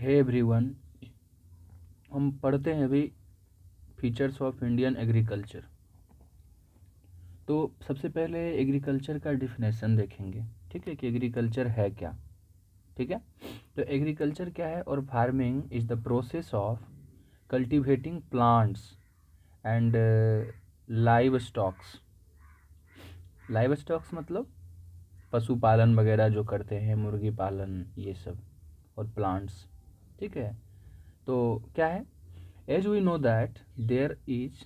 Hey everyone, हम पढ़ते हैं अभी फीचर्स ऑफ इंडियन एग्रीकल्चर। तो सबसे पहले एग्रीकल्चर का डिफिनेशन देखेंगे, ठीक है, कि एग्रीकल्चर है क्या। ठीक है, तो एग्रीकल्चर क्या है? और farming is the process of cultivating plants and live stocks. Live stocks मतलब पशुपालन वगैरह जो करते हैं, मुर्गी पालन, ये सब, और प्लांट्स। ठीक है, तो क्या है? As we know that there is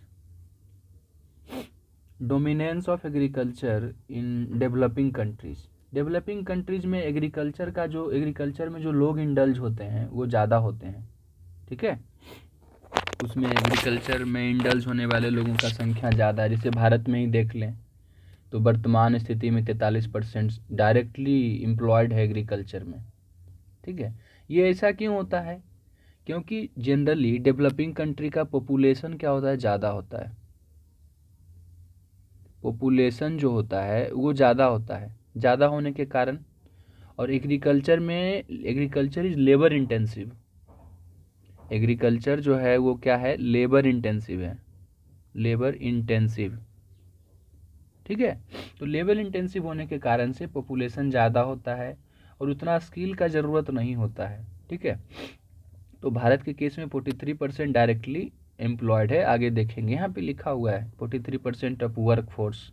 dominance of agriculture in developing countries. Developing countries में एग्रीकल्चर में जो लोग इंडल्ज होते हैं वो ज़्यादा होते हैं। ठीक है, उसमें एग्रीकल्चर में इंडल्ज होने वाले लोगों का संख्या ज़्यादा है। जैसे भारत में ही देख लें तो वर्तमान स्थिति में 43% डायरेक्टली एम्प्लॉयड है एग्रीकल्चर में। ठीक है, ये ऐसा क्यों होता है? क्योंकि जनरली डेवलपिंग कंट्री का पॉपुलेशन क्या होता है? ज़्यादा होता है। पॉपुलेशन जो होता है वो ज़्यादा होता है, ज़्यादा होने के कारण। और agriculture is labour intensive. Agriculture जो है वो क्या है? लेबर इंटेंसिव है, लेबर इंटेंसिव। ठीक है, तो लेबर इंटेंसिव होने के कारण से पॉपुलेशन ज़्यादा होता है और उतना स्किल का ज़रूरत नहीं होता है। ठीक है, तो भारत के केस में 43% डायरेक्टली एम्प्लॉयड है। आगे देखेंगे, यहाँ पे लिखा हुआ है 43% ऑफ वर्क फोर्स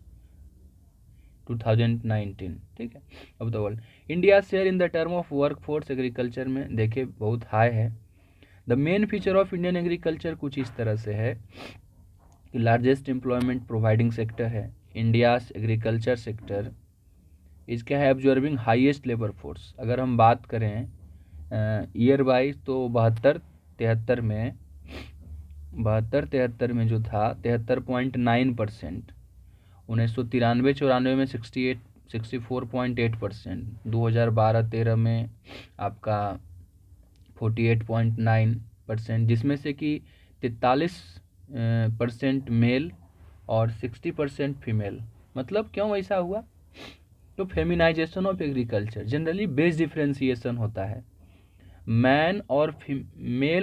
2019। ठीक है, अब the world India share in the term of work force agriculture में देखिए बहुत हाई है। The main feature of Indian agriculture कुछ इस तरह से है कि लार्जेस्ट एम्प्लॉयमेंट प्रोवाइडिंग सेक्टर है। इंडियाज एग्रीकल्चर सेक्टर इज क्या है? Observing highest labour force. अगर हम बात करें ईयर वाइज तो 72-73 में जो था 73.9%, 1993-94 में 64.8%, 2012-13 में आपका 48.9%, जिसमें से कि 43% मेल और 60% फीमेल। मतलब क्यों ऐसा हुआ? तो feminisation of agriculture, generally base differentiation होता है। मेल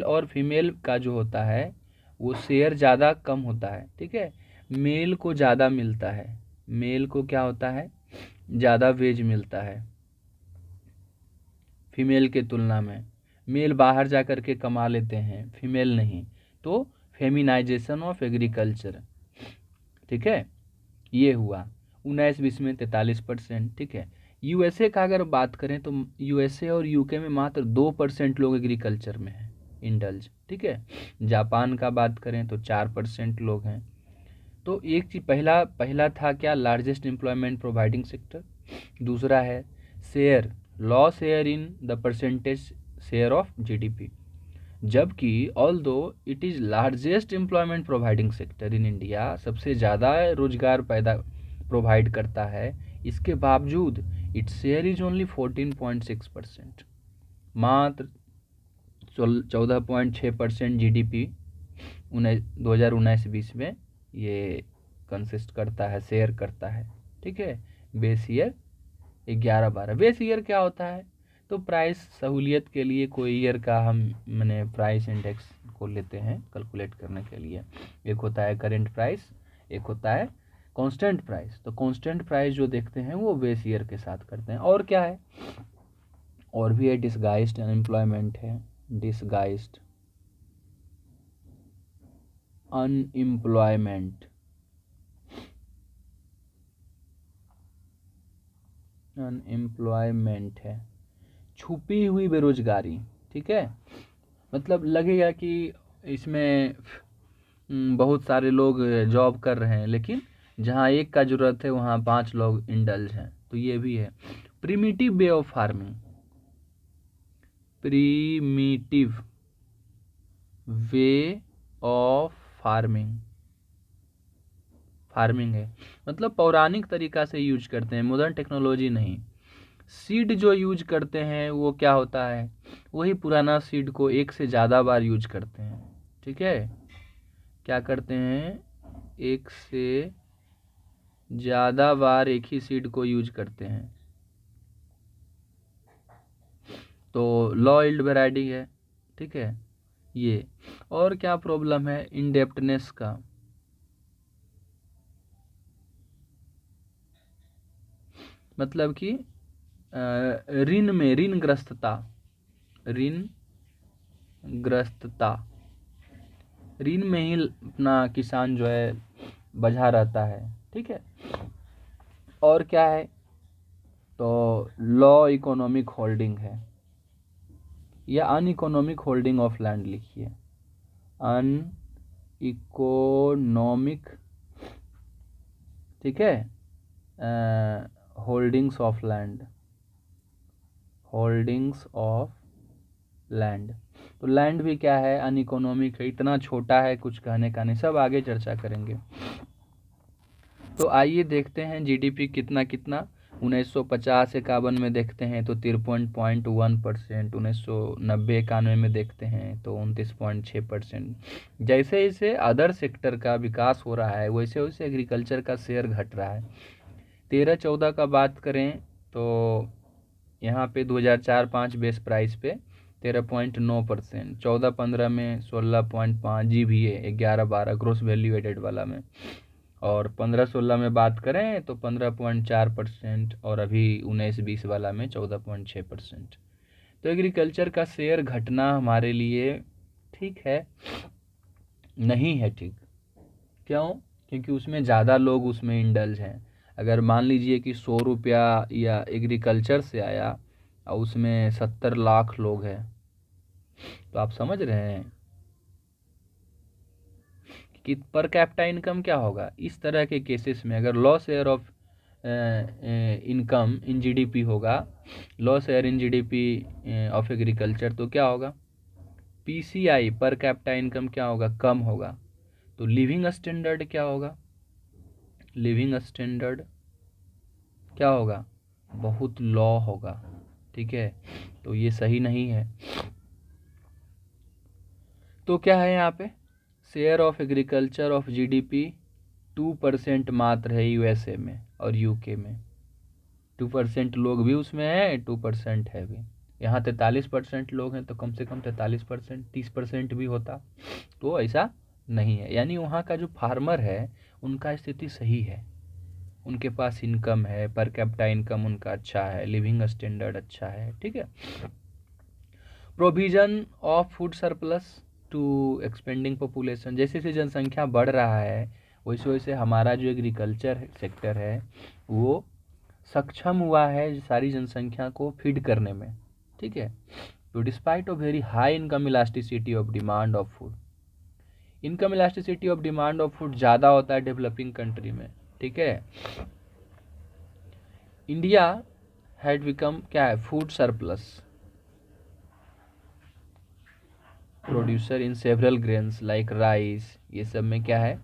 और फीमेल का जो होता है वो शेयर ज़्यादा कम होता है। ठीक है, मेल को ज़्यादा मिलता है, मेल को क्या होता है? ज़्यादा वेज मिलता है फीमेल के तुलना में। मेल बाहर जा कर के कमा लेते हैं, फीमेल नहीं। तो फेमिनाइजेशन ऑफ एग्रीकल्चर। ठीक है, ये हुआ 19-20 में 43%। ठीक है, यूएसए का अगर बात करें तो यूएसए और यूके में मात्र 2% लोग एग्रीकल्चर में हैं इंडल्ज। ठीक है, जापान का बात करें तो 4% लोग हैं। तो एक चीज, पहला था क्या? Largest employment providing sector. दूसरा है share, low share in the percentage share of GDP. जबकि although it is largest employment providing sector in India, सबसे ज़्यादा रोजगार पैदा प्रोवाइड करता है, इसके बावजूद इट्स शेयर इज ओनली 14.6%, मात्र 14.6% जीडीपी 2019-20 में ये कंसिस्ट करता है, शेयर करता है। ठीक है, बेस ईयर 11-12। बेस ईयर क्या होता है? तो प्राइस सहूलियत के लिए कोई ईयर का हम मैंने प्राइस इंडेक्स को लेते हैं कैलकुलेट करने के लिए। एक होता है करेंट प्राइस, एक होता है कांस्टेंट प्राइस। तो कांस्टेंट प्राइस जो देखते हैं वो बेस ईयर के साथ करते हैं। और क्या है? और भी है डिसगाइज्ड अनएम्प्लॉयमेंट है, डिसगाइज्ड अनएम्प्लॉयमेंट, अनएम्प्लॉयमेंट है छुपी हुई बेरोजगारी। ठीक है, मतलब लगेगा कि इसमें बहुत सारे लोग जॉब कर रहे हैं, लेकिन जहाँ एक का ज़रूरत है वहाँ 5 लोग इंडल्ज हैं। तो ये भी है। Primitive way of farming, primitive way of farming है, मतलब पौराणिक तरीका से यूज करते हैं, मॉडर्न टेक्नोलॉजी नहीं। सीड जो यूज करते हैं वो क्या होता है? वही पुराना सीड को एक से ज़्यादा बार यूज करते हैं। ठीक है, क्या करते हैं? एक से ज़्यादा बार एक ही सीड को यूज करते हैं। तो लॉ यील्ड वैरायटी है, ठीक है। ये और क्या प्रॉब्लम है इंडेप्टनेस का, मतलब कि ऋण में ऋणग्रस्तता, ऋणग्रस्तता, ऋण में ही अपना किसान जो है बझा रहता है, ठीक है। और क्या है, तो लॉ इकोनॉमिक होल्डिंग है या अन इकोनॉमिक होल्डिंग ऑफ लैंड लिखिए, अन इकोनॉमिक, ठीक है, holdings of land, holdings of land. तो लैंड भी क्या है, अन इकोनॉमिक है, इतना छोटा है, कुछ कहने का नहीं, सब आगे चर्चा करेंगे। तो आइए देखते हैं जीडीपी कितना कितना 1950-51 में देखते हैं तो 53.1%, 1990-91 में देखते हैं तो 29.6%। जैसे जैसे अदर सेक्टर का विकास हो रहा है वैसे वैसे एग्रीकल्चर का शेयर घट रहा है। 13-14 का बात करें तो यहाँ पे 2004-05 बेस प्राइस पे 13.9%, 14-15 में 16.5, GVA 11-12 ग्रोस वैल्यू एडेड वाला में, और 15-16 में बात करें तो 15.4%, और अभी 19-20 वाला में 14.6%। तो एग्रीकल्चर का शेयर घटना हमारे लिए ठीक है नहीं है ठीक। क्यों? क्योंकि उसमें ज़्यादा लोग उसमें इंडल्ज हैं। अगर मान लीजिए कि 100 रुपया या एग्रीकल्चर से आया और उसमें 70 लाख लोग हैं, तो आप समझ रहे हैं कि पर कैपिटा इनकम क्या होगा। इस तरह के केसेस में अगर low share of income in GDP होगा, low share in GDP of agriculture, तो क्या होगा, पीसीआई पर कैपिटा इनकम क्या होगा, कम होगा। तो लिविंग स्टैंडर्ड क्या होगा, लिविंग स्टैंडर्ड क्या होगा, बहुत लो होगा, ठीक है। तो ये सही नहीं है। तो क्या है यहाँ पे, share of agriculture of GDP 2% मात्र है यूएसए में और यूके में। 2% लोग भी उसमें है, 2% है भी। यहाँ 43% लोग हैं तो कम से कम 43%, 30% भी होता तो ऐसा नहीं है। यानी वहाँ का जो फार्मर है उनका स्थिति सही है, उनके पास इनकम है, पर कैपिटा इनकम उनका अच्छा है, लिविंग स्टैंडर्ड अच्छा है, ठीक है। Provision of food surplus to expanding population, जैसे जैसे जनसंख्या बढ़ रहा है वैसे वैसे हमारा जो एग्रीकल्चर सेक्टर है वो सक्षम हुआ है सारी जनसंख्या को फीड करने में, ठीक है। तो despite of very high income elasticity of demand of food, income elasticity of demand of food ज़्यादा होता है डेवलपिंग कंट्री में, ठीक है। इंडिया हैड बिकम क्या है, food surplus producer in several grains like rice, ये सब में क्या है,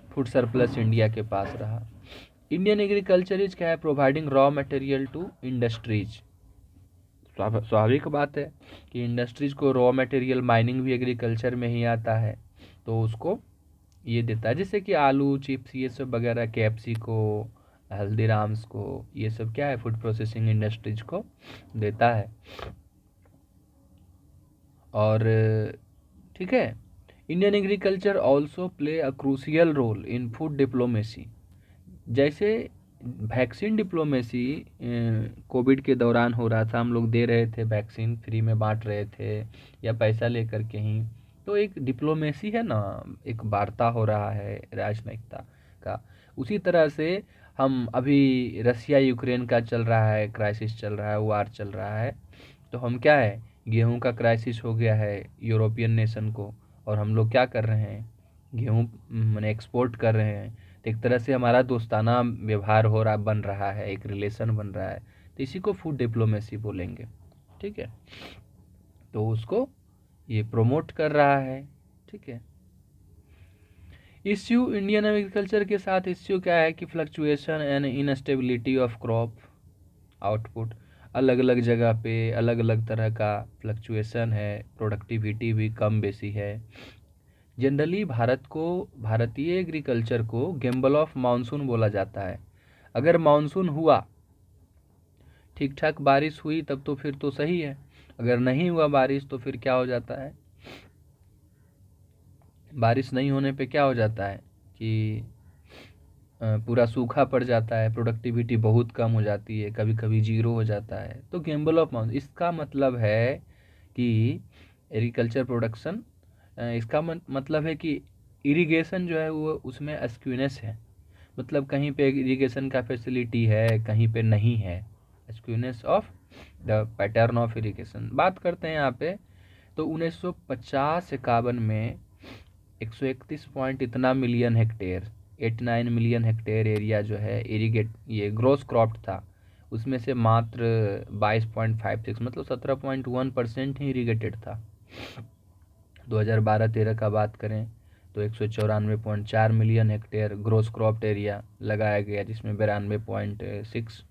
फूड सरप्लस इंडिया के पास रहा। इंडियन एग्रीकल्चर इज क्या है, providing raw material to industries. स्वाभाविक बात है कि इंडस्ट्रीज को रॉ मटेरियल, माइनिंग भी एग्रीकल्चर में ही आता है, तो उसको ये देता है, जैसे कि आलू चिप्स ये सब वगैरह, केएफसी को, हल्दीराम्स को, ये सब क्या है, फूड प्रोसेसिंग इंडस्ट्रीज को देता है। और ठीक है, Indian agriculture also play a crucial role in food diplomacy. जैसे वैक्सीन डिप्लोमेसी कोविड के दौरान हो रहा था, हम लोग दे रहे थे वैक्सीन, फ्री में बांट रहे थे या पैसा लेकर के ही, तो एक डिप्लोमेसी है ना, एक वार्ता हो रहा है राजनयिकता का। उसी तरह से हम अभी रसिया यूक्रेन का चल रहा है, क्राइसिस चल रहा है, वार चल रहा है, तो हम क्या है, गेहूं का क्राइसिस हो गया है यूरोपियन नेशन को, और हम लोग क्या कर रहे हैं, गेहूं मैंने एक्सपोर्ट कर रहे हैं। तो एक तरह से हमारा दोस्ताना व्यवहार हो रहा, बन रहा है, एक रिलेशन बन रहा है, तो इसी को फूड डिप्लोमेसी बोलेंगे, ठीक है। तो उसको ये प्रमोट कर रहा है, ठीक है। इश्यू इंडियन एग्रीकल्चर के साथ इश्यू क्या है कि fluctuation and instability of crop output, अलग अलग जगह पे अलग अलग तरह का फ्लक्चुएशन है, प्रोडक्टिविटी भी कम बेसी है। जनरली भारतीय एग्रीकल्चर को गैम्बल ऑफ मानसून बोला जाता है। अगर मानसून हुआ, ठीक ठाक बारिश हुई, तब तो फिर तो सही है, अगर नहीं हुआ बारिश तो फिर क्या हो जाता है, बारिश नहीं होने पे क्या हो जाता है कि पूरा सूखा पड़ जाता है, प्रोडक्टिविटी बहुत कम हो जाती है, कभी कभी जीरो हो जाता है। तो गेम्बल ऑफ माउंट, इसका मतलब है कि एग्रीकल्चर प्रोडक्शन, इसका मतलब है कि इरिगेशन जो है वो उसमें स्क्यूनेस है, मतलब कहीं पे इरिगेशन का फैसिलिटी है, कहीं पे नहीं है, skewness of the pattern of irrigation. बात करते हैं यहाँ पे, तो 1950-51 में 131 पॉइंट इतना million hectare, 89 million hectare area जो है इरिगेट, ये ग्रोस क्रॉप्ड था, उसमें से मात्र 22.56 मतलब 17.1% ही इरिगेटेड था। 2012-13 का बात करें तो 194.4 million hectare gross cropped area लगाया गया, जिसमें 92.6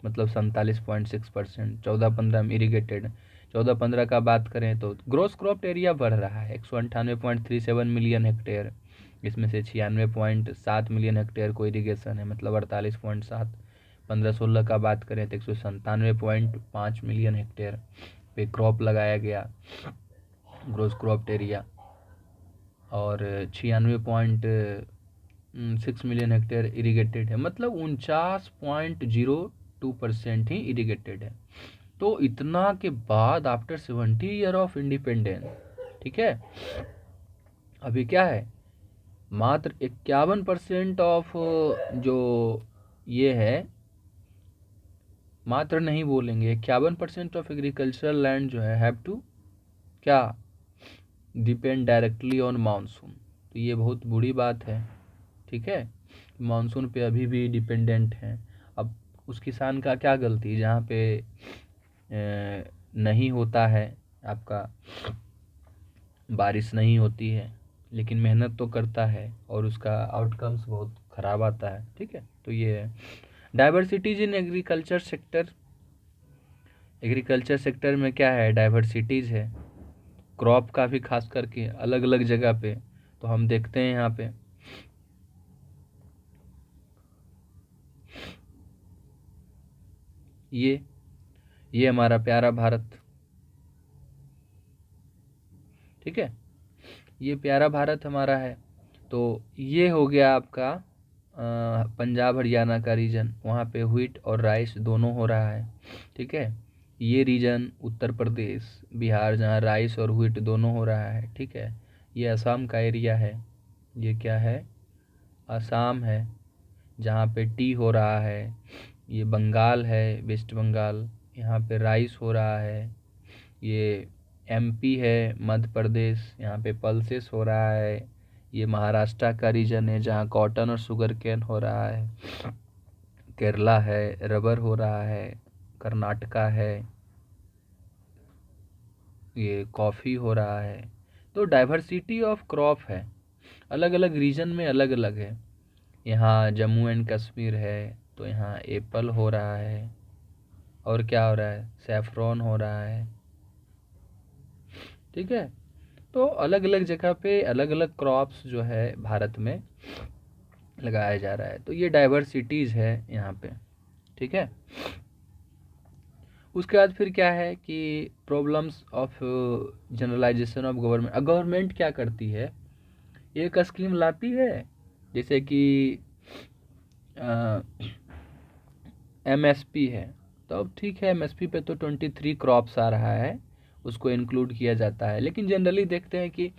मतलब 47.6%, 14-15 में इरीगेटेड। 14-15 का बात करें तो ग्रोस क्रॉप्ड एरिया बढ़ रहा है, 198.37 मिलियन हेक्टेयर, इसमें से 96.7 मिलियन हेक्टेयर को इरीगेशन है, मतलब 48.7। 15-16 का बात करें तो 197.5 मिलियन हेक्टेयर पे क्रॉप लगाया गया, ग्रोस क्रॉप्ड एरिया, और 96.6 मिलियन हेक्टेयर इरीगेटेड है, मतलब 49.02% ही इरीगेटेड है। तो इतना के बाद आफ्टर 70 ईयर ऑफ इंडिपेंडेंस, ठीक है, अभी क्या है, मात्र 51% ऑफ जो ये है, मात्र नहीं बोलेंगे, 51% ऑफ एग्रीकल्चरल लैंड जो है हैव टू क्या, डिपेंड डायरेक्टली ऑन मानसून। तो ये बहुत बुरी बात है, ठीक है, मानसून पे अभी भी डिपेंडेंट हैं। अब उस किसान का क्या गलती, जहाँ पे नहीं होता है, आपका बारिश नहीं होती है, लेकिन मेहनत तो करता है और उसका आउटकम्स बहुत ख़राब आता है, ठीक है। तो ये है diversities in agriculture sector. Agriculture sector में क्या है, डाइवर्सिटीज़ है, क्रॉप का भी खास करके अलग अलग जगह पे। तो हम देखते हैं यहाँ पे ये हमारा प्यारा भारत, ठीक है, ये प्यारा भारत हमारा है। तो ये हो गया आपका पंजाब हरियाणा का रीजन, वहाँ पे व्हीट और राइस दोनों हो रहा है, ठीक है। ये रीजन उत्तर प्रदेश बिहार, जहाँ राइस और व्हीट दोनों हो रहा है, ठीक है। ये असम का एरिया है, ये क्या है, असम है, जहाँ पे टी हो रहा है। ये बंगाल है, वेस्ट बंगाल, यहाँ पे राइस हो रहा है। ये एमपी है, मध्य प्रदेश, यहाँ पे पल्सेस हो रहा है। ये महाराष्ट्र का रीजन है, जहाँ कॉटन और शुगर केन हो रहा है। केरला है, रबर हो रहा है। कर्नाटका है, ये कॉफ़ी हो रहा है। तो डाइवर्सिटी ऑफ क्रॉप है, अलग अलग रीजन में अलग अलग है। यहाँ जम्मू एंड कश्मीर है, तो यहाँ एप्पल हो रहा है, और क्या हो रहा है, सैफरॉन हो रहा है, ठीक है। तो अलग अलग जगह पे अलग अलग क्रॉप्स जो है भारत में लगाया जा रहा है। तो ये डाइवर्सिटीज़ है यहाँ पे, ठीक है। उसके बाद फिर क्या है कि problems of generalisation of government. Government क्या करती है, एक स्कीम लाती है, जैसे कि एमएसपी है, तो अब ठीक है, एमएसपी पे तो 23 क्रॉप्स आ रहा है, उसको इंक्लूड किया जाता है। लेकिन जनरली देखते हैं कि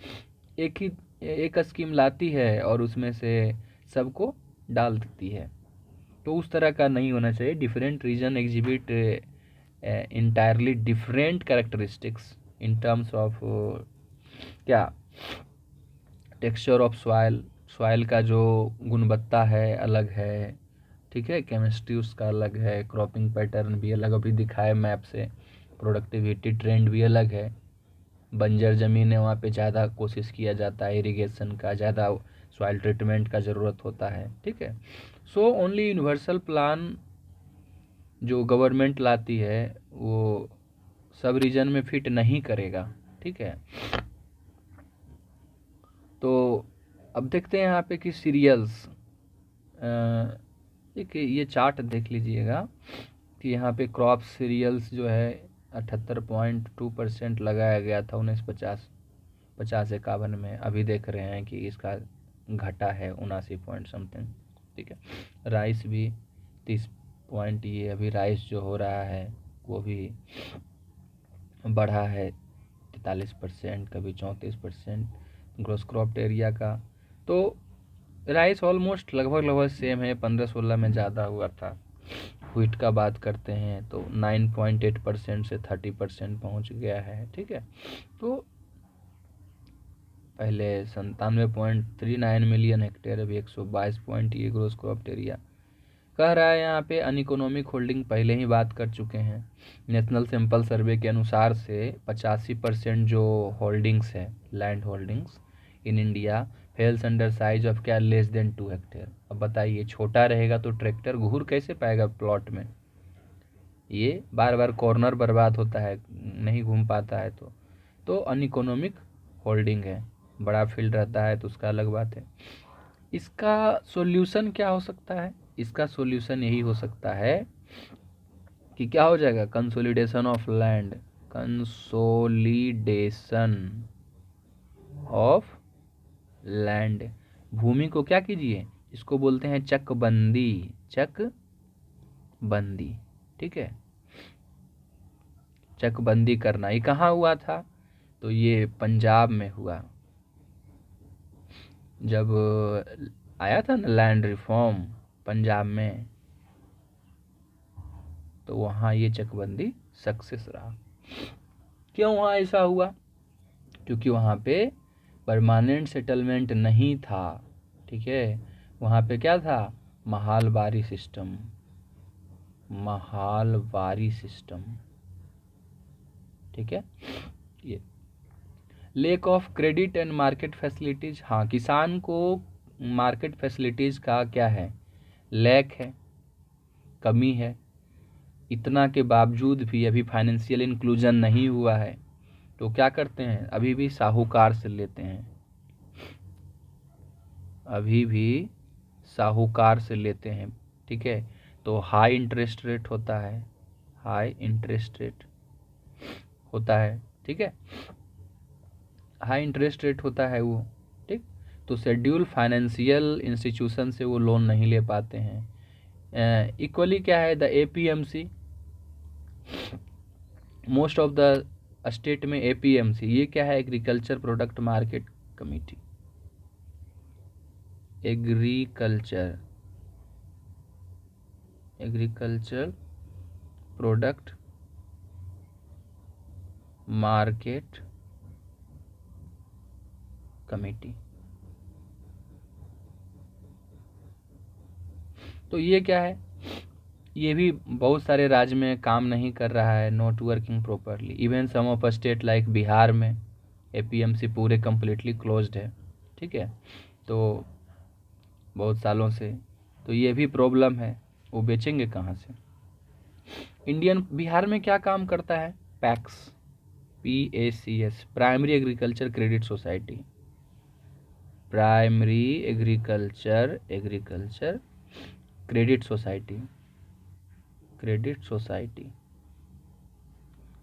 एक स्कीम लाती है और उसमें से सबको डाल देती है। तो उस तरह का नहीं होना चाहिए। Different region exhibit entirely different characteristics in terms of क्या, टेक्सचर ऑफ सॉइल, सॉइल का जो गुणवत्ता है अलग है, ठीक है, केमिस्ट्री उसका अलग है, क्रॉपिंग पैटर्न भी अलग अभी दिखाए मैप से, प्रोडक्टिविटी ट्रेंड भी अलग है। बंजर ज़मीन है, वहाँ पे ज़्यादा कोशिश किया जाता है इरिगेशन का, ज़्यादा सॉइल ट्रीटमेंट का ज़रूरत होता है, ठीक है। सो ओनली यूनिवर्सल प्लान जो गवर्नमेंट लाती है वो सब रीजन में फिट नहीं करेगा, ठीक है। तो अब देखते हैं यहाँ पे कि सीरियल्स, एक ये चार्ट देख लीजिएगा कि यहाँ पे क्रॉप सीरियल्स जो है 78.2% लगाया गया था 1950-51 में। अभी देख रहे हैं कि इसका घटा है 79 पॉइंट समथिंग। ठीक है, राइस भी 30 पॉइंट, ये अभी राइस जो हो रहा है वो भी बढ़ा है 43%, कभी 34% ग्रोस क्रॉप्ड एरिया का। तो राइस ऑलमोस्ट लगभग सेम है, 15-16 में ज़्यादा हुआ था। व्हीट का बात करते हैं तो 9.8% से 30% पहुंच गया है। ठीक है, तो पहले 97.39 मिलियन हेक्टेयर, अभी 122 पॉइंट ये ग्रोस क्रॉप्ड एरिया कह रहा है। यहाँ पे अनइकोनॉमिक होल्डिंग पहले ही बात कर चुके हैं। नेशनल सैंपल सर्वे के अनुसार से 85% जो होल्डिंग्स है, land holdings in India fails under size of क्या, लेस देन 2 हेक्टेयर। अब बताइए, छोटा रहेगा तो ट्रैक्टर घूर कैसे पाएगा प्लॉट में, ये बार बार कॉर्नर बर्बाद होता है, नहीं घूम पाता है। तो अनइकोनॉमिक होल्डिंग है। बड़ा फील्ड रहता है तो उसका अलग बात है। इसका सॉल्यूशन क्या हो सकता है? इसका सॉल्यूशन यही हो सकता है कि क्या हो जाएगा, consolidation of land, consolidation of land. भूमि को क्या कीजिए, इसको बोलते हैं चकबंदी, चकबंदी। ठीक है, चकबंदी करना। ये कहाँ हुआ था? तो ये पंजाब में हुआ, जब आया था ना लैंड रिफॉर्म पंजाब में, तो वहाँ ये चकबंदी सक्सेस रहा। क्यों वहाँ ऐसा हुआ? क्योंकि वहाँ पे परमानेंट सेटलमेंट नहीं था। ठीक है, वहाँ पे क्या था, महालबारी सिस्टम, महालबारी सिस्टम। ठीक है, ये lake of credit and market facilities. हाँ, किसान को मार्केट फैसिलिटीज का क्या है, लैक है, कमी है। इतना के बावजूद भी अभी फाइनेंशियल इंक्लूजन नहीं हुआ है, तो क्या करते हैं, अभी भी साहूकार से लेते हैं, अभी भी साहूकार से लेते हैं। ठीक है, तो हाई इंटरेस्ट रेट होता है, हाई इंटरेस्ट रेट होता है। ठीक है, हाई इंटरेस्ट रेट होता है वो। ठीक, तो शेड्यूल फाइनेंशियल इंस्टीट्यूशन से वो लोन नहीं ले पाते हैं। इक्वली क्या है, the APMC, most of the state में एपीएमसी, ये क्या है, agriculture product market committee, agriculture product market committee. तो ये क्या है, ये भी बहुत सारे राज्य में काम नहीं कर रहा है, not working properly. Even some of state like Bihar में एपीएमसी पूरे कम्प्लीटली क्लोज्ड है। ठीक है, तो बहुत सालों से, तो ये भी प्रॉब्लम है, वो बेचेंगे कहाँ से। इंडियन बिहार में क्या काम करता है, PACS, PACS, primary agriculture credit society, primary agriculture credit society.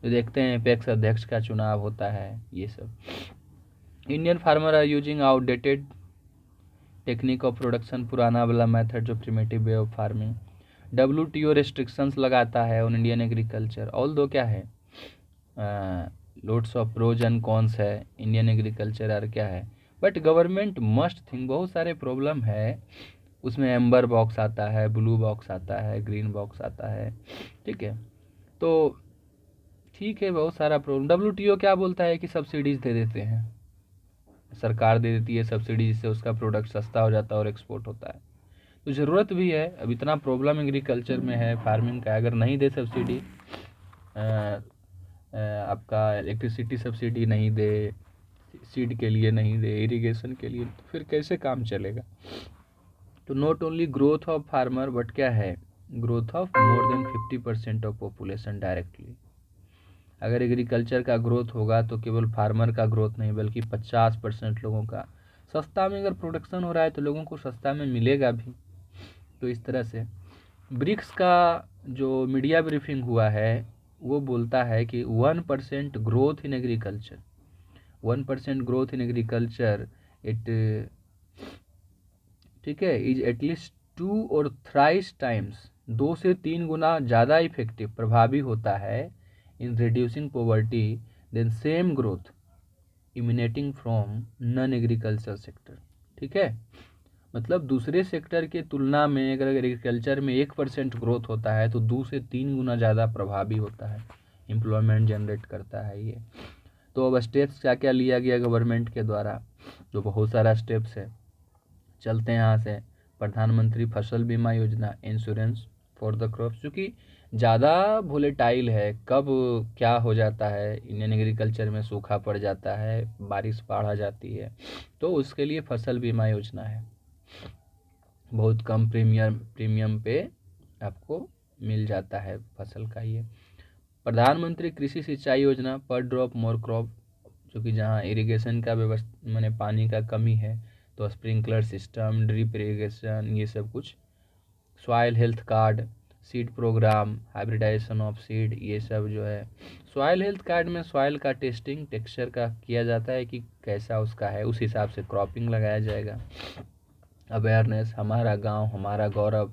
तो देखते हैं पैक्स अध्यक्ष का चुनाव होता है, ये सब। Indian farmer are using outdated technique of production, पुराना वाला मेथड जो primitive way of farming. WTO restrictions लगाता है on Indian agriculture, although क्या है, loads of pros and cons है, इंडियन एग्रीकल्चर और क्या है, बट गवर्नमेंट मस्ट थिंक, बहुत सारे प्रॉब्लम है उसमें। एम्बर बॉक्स आता है, ब्लू बॉक्स आता है, ग्रीन बॉक्स आता है। ठीक है, तो ठीक है, बहुत सारा प्रॉब्लम। WTO क्या बोलता है कि सब्सिडीज दे देते हैं, सरकार दे देती है सब्सिडी, जिससे उसका प्रोडक्ट सस्ता हो जाता है और एक्सपोर्ट होता है। तो ज़रूरत भी है, अब इतना प्रॉब्लम एग्रीकल्चर में है फार्मिंग का, अगर नहीं दे सब्सिडी, आपका इलेक्ट्रिसिटी सब्सिडी नहीं दे, सीड के लिए नहीं दे, इरिगेशन के लिए, तो फिर कैसे काम चलेगा। तो not only growth of farmer, but क्या है, growth of more than 50% of population directly. अगर एग्रीकल्चर का ग्रोथ होगा तो केवल फार्मर का ग्रोथ नहीं, बल्कि 50% लोगों का। सस्ता में अगर प्रोडक्शन हो रहा है तो लोगों को सस्ता में मिलेगा भी। तो इस तरह से ब्रिक्स का जो मीडिया ब्रीफिंग हुआ है वो बोलता है कि 1% growth in agriculture, 1% growth in agriculture it, ठीक है, इज एटलीस्ट 2 और थ्राइस टाइम्स, 2 से 3 गुना ज़्यादा इफेक्टिव, प्रभावी होता है in reducing poverty than same growth emanating from non agriculture sector. ठीक है, मतलब दूसरे सेक्टर के तुलना में अगर एग्रीकल्चर में 1% ग्रोथ होता है तो 2 से 3 गुना ज़्यादा प्रभावी होता है, एम्प्लॉयमेंट जनरेट करता है ये। तो अब स्टेप्स क्या क्या लिया गया गवर्नमेंट के द्वारा, तो बहुत सारा स्टेप्स है, चलते हैं यहाँ से। प्रधानमंत्री फसल बीमा योजना, इंश्योरेंस फॉर द क्रॉप्स, चूँकि ज़्यादा वोलेटाइल है, कब क्या हो जाता है, इंडियन एग्रीकल्चर में सूखा पड़ जाता है, बारिश बाढ़ आ जाती है, तो उसके लिए फसल बीमा योजना है, बहुत कम प्रीमियम पे आपको मिल जाता है फसल का ये। प्रधानमंत्री कृषि सिंचाई योजना, पर ड्रॉप मोर क्रॉप, क्योंकि जहाँ इरिगेशन का व्यवस्था माने पानी का कमी है तो स्प्रिंकलर सिस्टम, ड्रिप इरिगेशन, ये सब कुछ। Soil health card, seed programme, hybridisation of seed, ये सब जो है। सॉइल हेल्थ कार्ड में सॉइल का टेस्टिंग, टेक्सचर का किया जाता है कि कैसा उसका है, उस हिसाब से क्रॉपिंग लगाया जाएगा। अवेयरनेस, हमारा गांव हमारा गौरव,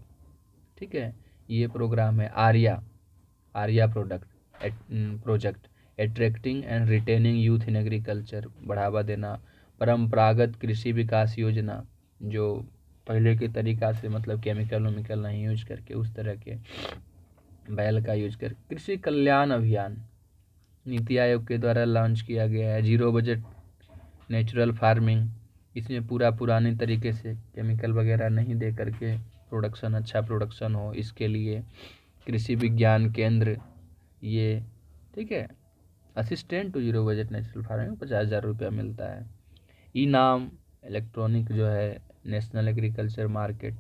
ठीक है, ये प्रोग्राम है। Arya project, attracting and retaining youth in agriculture, बढ़ावा देना। परंपरागत कृषि विकास योजना, जो पहले के तरीका से मतलब केमिकल वेमिकल नहीं यूज करके उस तरह के बैल का यूज कर। कृषि कल्याण अभियान, नीति आयोग के द्वारा लॉन्च किया गया है। जीरो बजट नेचुरल फार्मिंग, इसमें पूरा पुराने तरीके से केमिकल वगैरह नहीं दे करके प्रोडक्शन, अच्छा प्रोडक्शन हो, इसके लिए। कृषि विज्ञान केंद्र ये, ठीक है। Assistant to zero budget natural farming में 50,000 रुपया मिलता है। ई नाम इलेक्ट्रॉनिक जो है नेशनल एग्रीकल्चर मार्केट,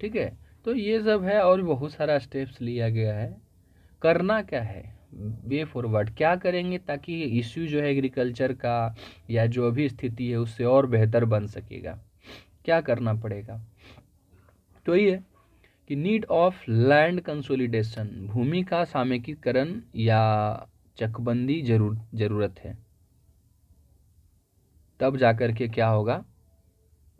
ठीक है। तो ये सब है और बहुत सारा स्टेप्स लिया गया है। करना क्या है, वे फॉरवर्ड क्या करेंगे ताकि इश्यू जो है एग्रीकल्चर का या जो भी स्थिति है उससे और बेहतर बन सकेगा, क्या करना पड़ेगा। तो ये कि नीड ऑफ लैंड कंसोलिडेशन, भूमि का सामयिकीकरण या चकबंदी जरूरत है, तब जाकर के क्या होगा।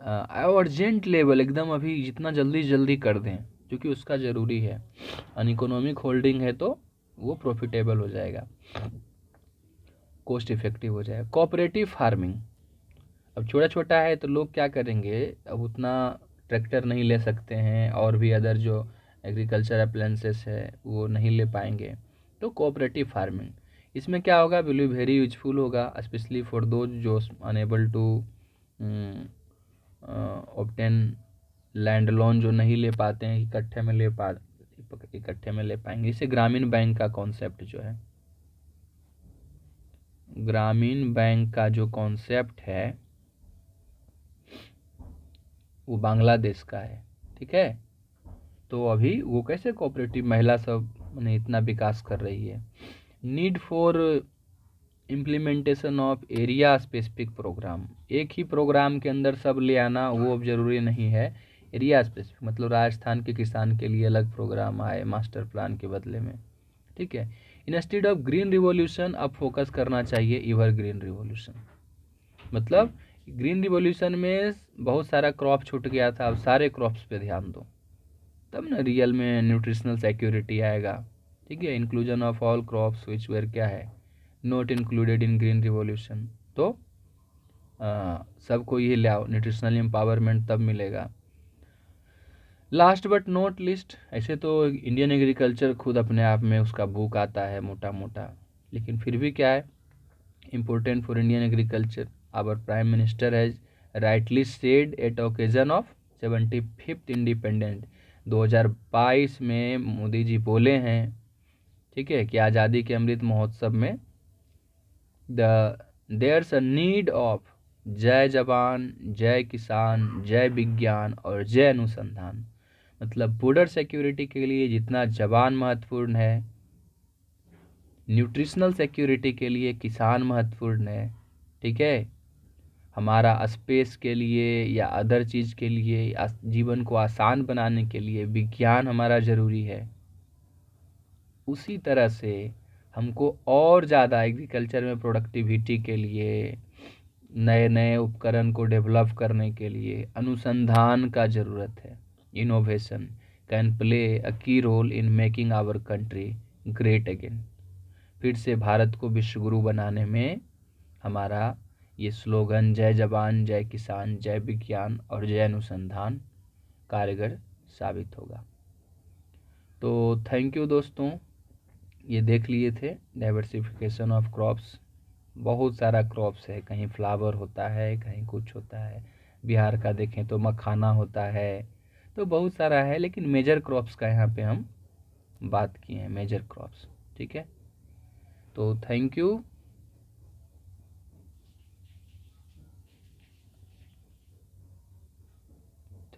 अर्जेंट लेवल, एकदम अभी जितना जल्दी जल्दी कर दें क्योंकि उसका ज़रूरी है। अनइकोनॉमिक होल्डिंग है तो वो प्रॉफिटेबल हो जाएगा, कॉस्ट इफेक्टिव हो जाएगा। कोऑपरेटिव फार्मिंग, अब छोटा छोटा है तो लोग क्या करेंगे, अब उतना ट्रैक्टर नहीं ले सकते हैं और भी अदर जो एग्रीकल्चर अप्लायंसेस है वो नहीं ले पाएंगे, तो कोऑपरेटिव फार्मिंग, इसमें क्या होगा, विल बी वेरी यूजफुल होगा, स्पेशली फॉर दोज जो enable to obtain land loan, जो नहीं ले पाते हैं इकट्ठे में ले पाएंगे। इसे ग्रामीण बैंक का कॉन्सेप्ट जो है, ग्रामीण बैंक का जो कॉन्सेप्ट है वो बांग्लादेश का है, ठीक है। तो अभी वो कैसे कोऑपरेटिव महिला सब ने इतना विकास कर रही है। Need for implementation of area specific programme, एक ही प्रोग्राम के अंदर सब ले आना वो अब ज़रूरी नहीं है। एरिया स्पेसिफिक मतलब राजस्थान के किसान के लिए अलग प्रोग्राम आए मास्टर प्लान के बदले में, ठीक है। इंस्टेड ऑफ ग्रीन रिवॉल्यूशन अब फोकस करना चाहिए एवर ग्रीन रिवॉल्यूशन, मतलब ग्रीन रिवॉल्यूशन में बहुत सारा क्रॉप छूट गया था, अब सारे क्रॉप्स पे ध्यान दो, तब ना रियल में न्यूट्रिशनल सिक्योरिटी आएगा, ठीक है। Inclusion of all crops which were क्या है, not included in green revolution, तो सबको ये ले आओ, न्यूट्रिशनल एम्पावरमेंट तब मिलेगा। लास्ट बट नॉट लिस्ट, ऐसे तो इंडियन एग्रीकल्चर खुद अपने आप में उसका बुक आता है मोटा मोटा, लेकिन फिर भी क्या है important for Indian agriculture, our prime minister has rightly said at occasion of 75th independent, 2022 में मोदी जी बोले हैं, ठीक है, कि आज़ादी के अमृत महोत्सव में देयर्स अ नीड ऑफ जय जवान, जय किसान, जय विज्ञान और जय अनुसंधान, मतलब बॉर्डर सिक्योरिटी के लिए जितना जवान महत्वपूर्ण है, न्यूट्रिशनल सिक्योरिटी के लिए किसान महत्वपूर्ण है, ठीक है, हमारा स्पेस के लिए या अदर चीज़ के लिए जीवन को आसान बनाने के लिए विज्ञान हमारा ज़रूरी है, उसी तरह से हमको और ज़्यादा एग्रीकल्चर में प्रोडक्टिविटी के लिए, नए नए उपकरण को डेवलप करने के लिए अनुसंधान का ज़रूरत है। Innovation can play a key role in making our country great again. फिर से भारत को विश्वगुरु बनाने में हमारा ये स्लोगन जय जवान जय किसान जय विज्ञान और जय अनुसंधान कारगर साबित होगा। तो थैंक यू दोस्तों, ये देख लिए थे डाइवर्सिफिकेशन ऑफ क्रॉप्स। बहुत सारा क्रॉप्स है, कहीं फ्लावर होता है, कहीं कुछ होता है। बिहार का देखें तो मखाना होता है, तो बहुत सारा है, लेकिन मेजर क्रॉप्स का यहाँ पे हम बात किए हैं, मेजर क्रॉप्स। ठीक है, तो thank you.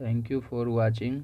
Thank you for watching.